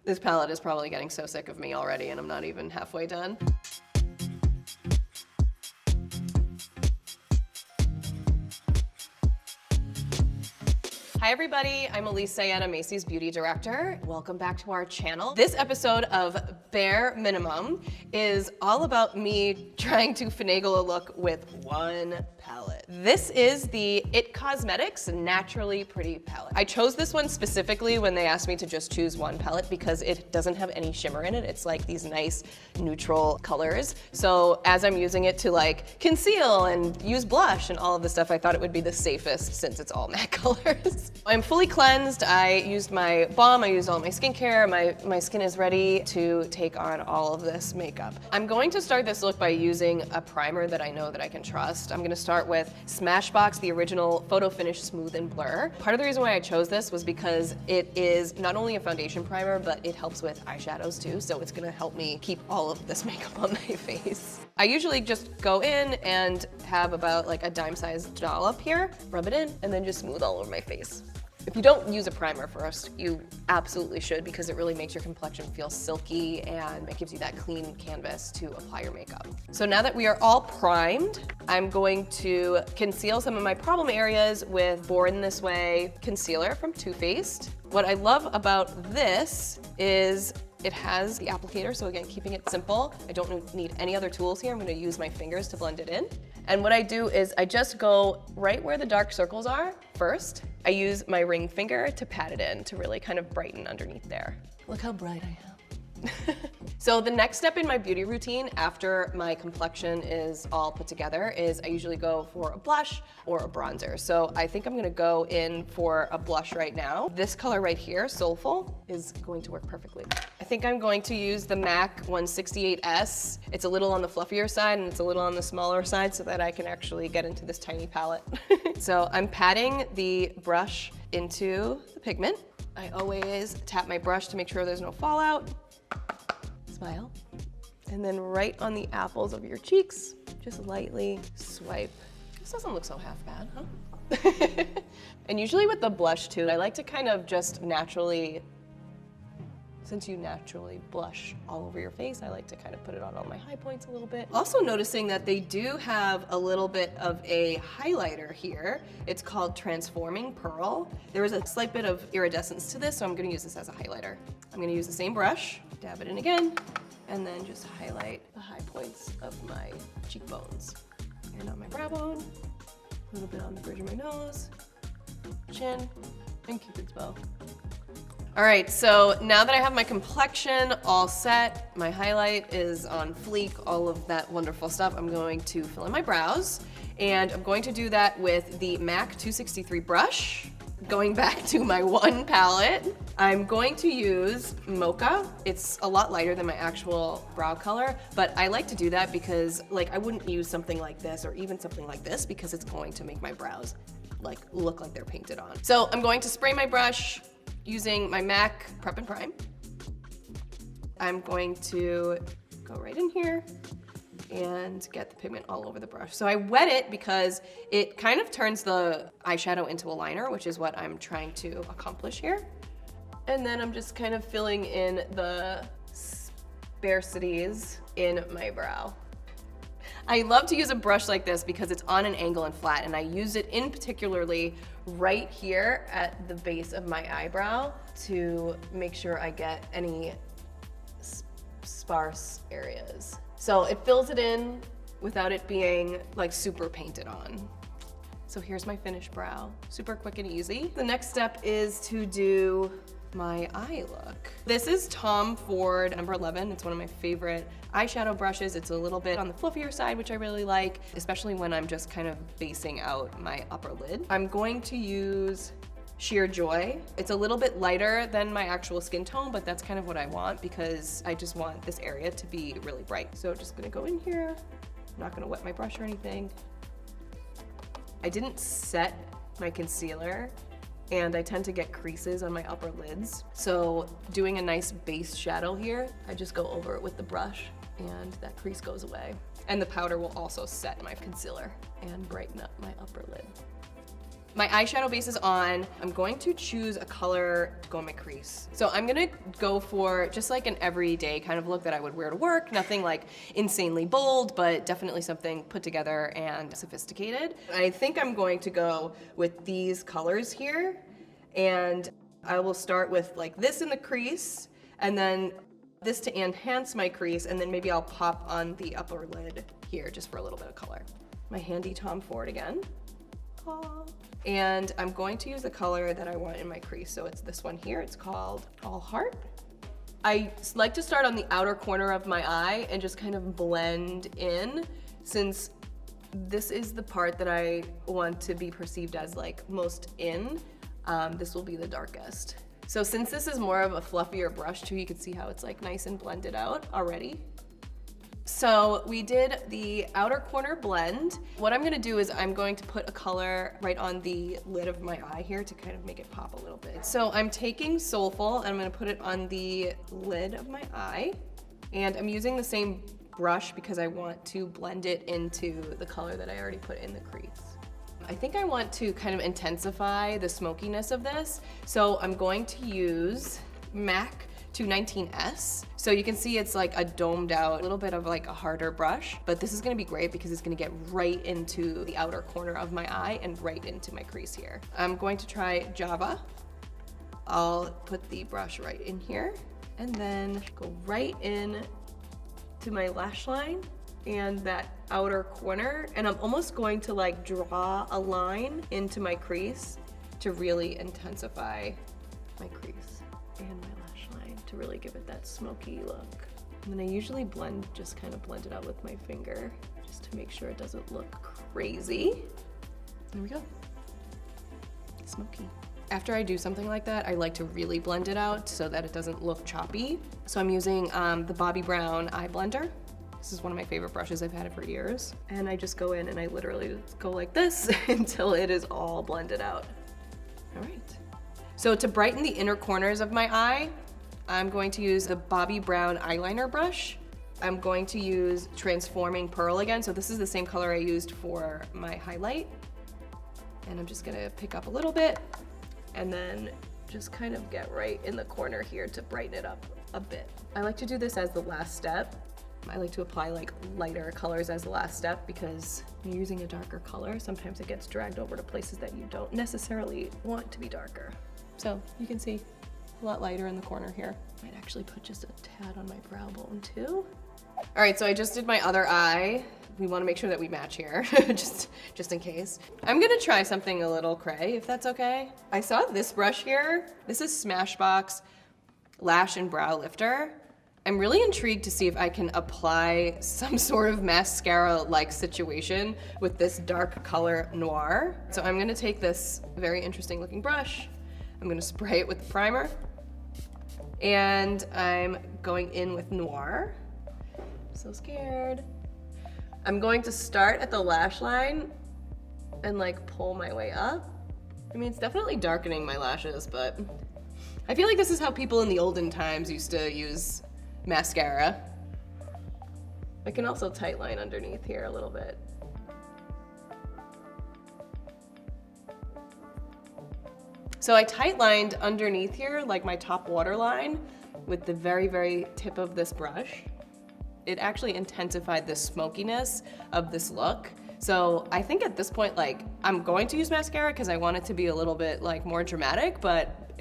This palette is probably getting so sick of me already and I'm not even halfway done. Hi everybody, I'm Elise, Saetta, Macy's beauty director. Welcome back to our channel. This episode of Bare Minimum is all about me trying to finagle a look with one palette. This is the It Cosmetics Naturally Pretty palette. I chose this one specifically when they asked me to just choose one palette because it doesn't have any shimmer in it. It's like these nice neutral colors. So as I'm using it to like conceal and use blush and all of this stuff, I thought it would be the safest since it's all matte colors. I'm fully cleansed. I used my balm, I used all my skincare. My skin is ready to take on all of this makeup. I'm going to start this look by using a primer that I know that I can trust. I'm gonna start with Smashbox, the original Photo Finish Smooth and Blur. Part of the reason why I chose this was because it is not only a foundation primer, but it helps with eyeshadows too, so it's gonna help me keep all of this makeup on my face. I usually just go in and have about like a dime-sized dollop here, rub it in, and then just smooth all over my face. If you don't use a primer first, you absolutely should because it really makes your complexion feel silky and it gives you that clean canvas to apply your makeup. So now that we are all primed, I'm going to conceal some of my problem areas with Born This Way concealer from Too Faced. What I love about this is it has the applicator, so again, keeping it simple. I don't need any other tools here. I'm gonna use my fingers to blend it in. And what I do is I just go right where the dark circles are first. I use my ring finger to pat it in to really kind of brighten underneath there. Look how bright I am. So the next step in my beauty routine after my complexion is all put together is I usually go for a blush or a bronzer. So I think I'm gonna go in for a blush right now. This color right here, Soulful, is going to work perfectly. I think I'm going to use the MAC 168S. It's a little on the fluffier side and it's a little on the smaller side so that I can actually get into this tiny palette. So I'm patting the brush into the pigment. I always tap my brush to make sure there's no fallout. Smile. And then right on the apples of your cheeks, just lightly swipe. This doesn't look so half bad, huh? And usually with the blush too, I like to kind of just naturally, since you naturally blush all over your face, I like to kind of put it on all my high points a little bit. Also noticing that they do have a little bit of a highlighter here. It's called Transforming Pearl. There is a slight bit of iridescence to this, so I'm gonna use this as a highlighter. I'm gonna use the same brush, dab it in again, and then just highlight the high points of my cheekbones. And on my brow bone, a little bit on the bridge of my nose, chin, and Cupid's bow. All right, so now that I have my complexion all set, my highlight is on fleek, all of that wonderful stuff, I'm going to fill in my brows. And I'm going to do that with the MAC 263 brush. Going back to my one palette, I'm going to use Mocha. It's a lot lighter than my actual brow color, but I like to do that because like I wouldn't use something like this or even something like this because it's going to make my brows like look like they're painted on. So I'm going to spray my brush using my MAC Prep and Prime. I'm going to go right in here and get the pigment all over the brush. So I wet it because it kind of turns the eyeshadow into a liner, which is what I'm trying to accomplish here. And then I'm just kind of filling in the sparsities in my brow. I love to use a brush like this because it's on an angle and flat, and I use it in particularly right here at the base of my eyebrow to make sure I get any sparse areas. So it fills it in without it being like super painted on. So here's my finished brow, super quick and easy. The next step is to do my eye look. This is Tom Ford number 11. It's one of my favorite eyeshadow brushes. It's a little bit on the fluffier side, which I really like, especially when I'm just kind of basing out my upper lid. I'm going to use Sheer Joy. It's a little bit lighter than my actual skin tone, but that's kind of what I want because I just want this area to be really bright. So just gonna go in here. I'm not gonna wet my brush or anything. I didn't set my concealer and I tend to get creases on my upper lids. So doing a nice base shadow here, I just go over it with the brush and that crease goes away. And the powder will also set my concealer and brighten up my upper lid. My eyeshadow base is on. I'm going to choose a color to go in my crease. So I'm gonna go for just like an everyday kind of look that I would wear to work. Nothing like insanely bold, but definitely something put together and sophisticated. I think I'm going to go with these colors here. And I will start with like this in the crease, and then this to enhance my crease, and then maybe I'll pop on the upper lid here just for a little bit of color. My handy Tom Ford again. Aww. And I'm going to use the color that I want in my crease. So it's this one here, it's called All Heart. I like to start on the outer corner of my eye and just kind of blend in, since this is the part that I want to be perceived as like most in. This will be the darkest. So since this is more of a fluffier brush too, you can see how it's like nice and blended out already. So we did the outer corner blend. What I'm gonna do is I'm going to put a color right on the lid of my eye here to kind of make it pop a little bit. So I'm taking Soulful and I'm gonna put it on the lid of my eye. And I'm using the same brush because I want to blend it into the color that I already put in the crease. I think I want to kind of intensify the smokiness of this. So I'm going to use MAC 219S. So you can see it's like a domed out, a little bit of like a harder brush, but this is gonna be great because it's gonna get right into the outer corner of my eye and right into my crease here. I'm going to try Java. I'll put the brush right in here and then go right in to my lash line and that outer corner. And I'm almost going to like draw a line into my crease to really intensify my crease and my lash line to really give it that smoky look. And then I usually just kind of blend it out with my finger just to make sure it doesn't look crazy. There we go, smoky. After I do something like that, I like to really blend it out so that it doesn't look choppy. So I'm using the Bobbi Brown eye blender. This is one of my favorite brushes. I've had it for years. And I just go in and I literally just go like this until it is all blended out. All right. So to brighten the inner corners of my eye, I'm going to use the Bobbi Brown eyeliner brush. I'm going to use Transforming Pearl again. So this is the same color I used for my highlight. And I'm just gonna pick up a little bit and then just kind of get right in the corner here to brighten it up a bit. I like to do this as the last step. I like to apply like lighter colors as the last step because when you're using a darker color, sometimes it gets dragged over to places that you don't necessarily want to be darker. So you can see a lot lighter in the corner here. Might actually put just a tad on my brow bone too. All right, so I just did my other eye. We want to make sure that we match here, just in case. I'm gonna try something a little cray, if that's okay. I saw this brush here. This is Smashbox Lash and Brow Lifter. I'm really intrigued to see if I can apply some sort of mascara-like situation with this dark color Noir. So I'm gonna take this very interesting looking brush. I'm gonna spray it with the primer. And I'm going in with Noir. So scared. I'm going to start at the lash line and like pull my way up. I mean, it's definitely darkening my lashes, but I feel like this is how people in the olden times used to use mascara. I can also tight line underneath here a little bit. So I tight lined underneath here, like my top waterline, with the very, very tip of this brush. It actually intensified the smokiness of this look. So I think at this point, like, I'm going to use mascara because I want it to be a little bit like more dramatic, but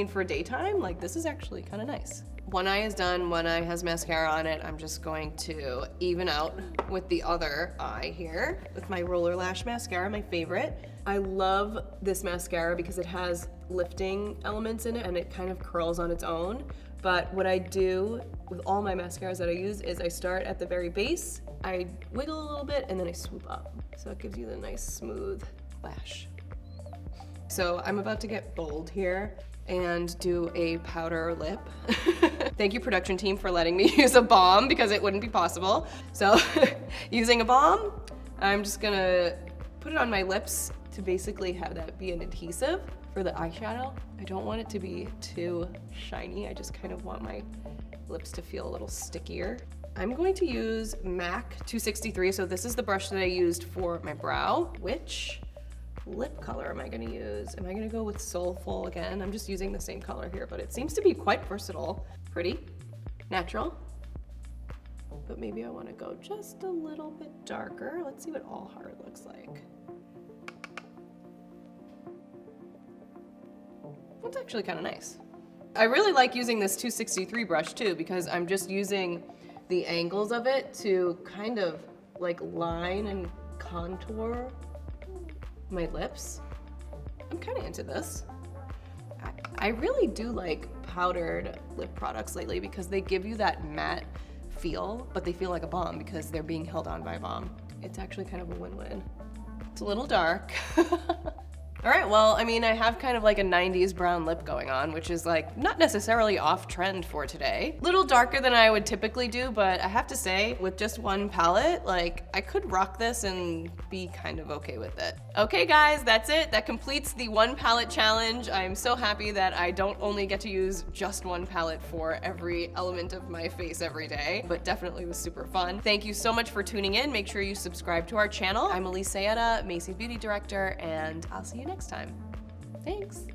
for daytime, like this is actually kind of nice. One eye is done, one eye has mascara on it. I'm just going to even out with the other eye here with my Roller Lash mascara, my favorite. I love this mascara because it has lifting elements in it and it kind of curls on its own. But what I do with all my mascaras that I use is I start at the very base, I wiggle a little bit, and then I swoop up. So it gives you the nice smooth lash. So I'm about to get bold here and do a powder lip. Thank you, production team, for letting me use a balm because it wouldn't be possible. So using a balm, I'm just gonna put it on my lips to basically have that be an adhesive for the eyeshadow. I don't want it to be too shiny. I just kind of want my lips to feel a little stickier. I'm going to use MAC 263. So this is the brush that I used for my brow, which lip color am I gonna use? Am I gonna go with Soulful again? I'm just using the same color here, but it seems to be quite versatile. Pretty, natural, but maybe I wanna go just a little bit darker. Let's see what All Heart looks like. That's actually kind of nice. I really like using this 263 brush too, because I'm just using the angles of it to kind of like line and contour my lips. I'm kind of into this. I really do like powdered lip products lately because they give you that matte feel, but they feel like a balm because they're being held on by a balm. It's actually kind of a win-win. It's a little dark. All right, well, I mean, I have kind of like a 90s brown lip going on, which is like not necessarily off trend for today. Little darker than I would typically do, but I have to say, with just one palette, like I could rock this and be kind of okay with it. Okay guys, that's it. That completes the one palette challenge. I'm so happy that I don't only get to use just one palette for every element of my face every day, but definitely was super fun. Thank you so much for tuning in. Make sure you subscribe to our channel. I'm Elise Saetta, Macy's beauty director, and I'll see you next time. Thanks.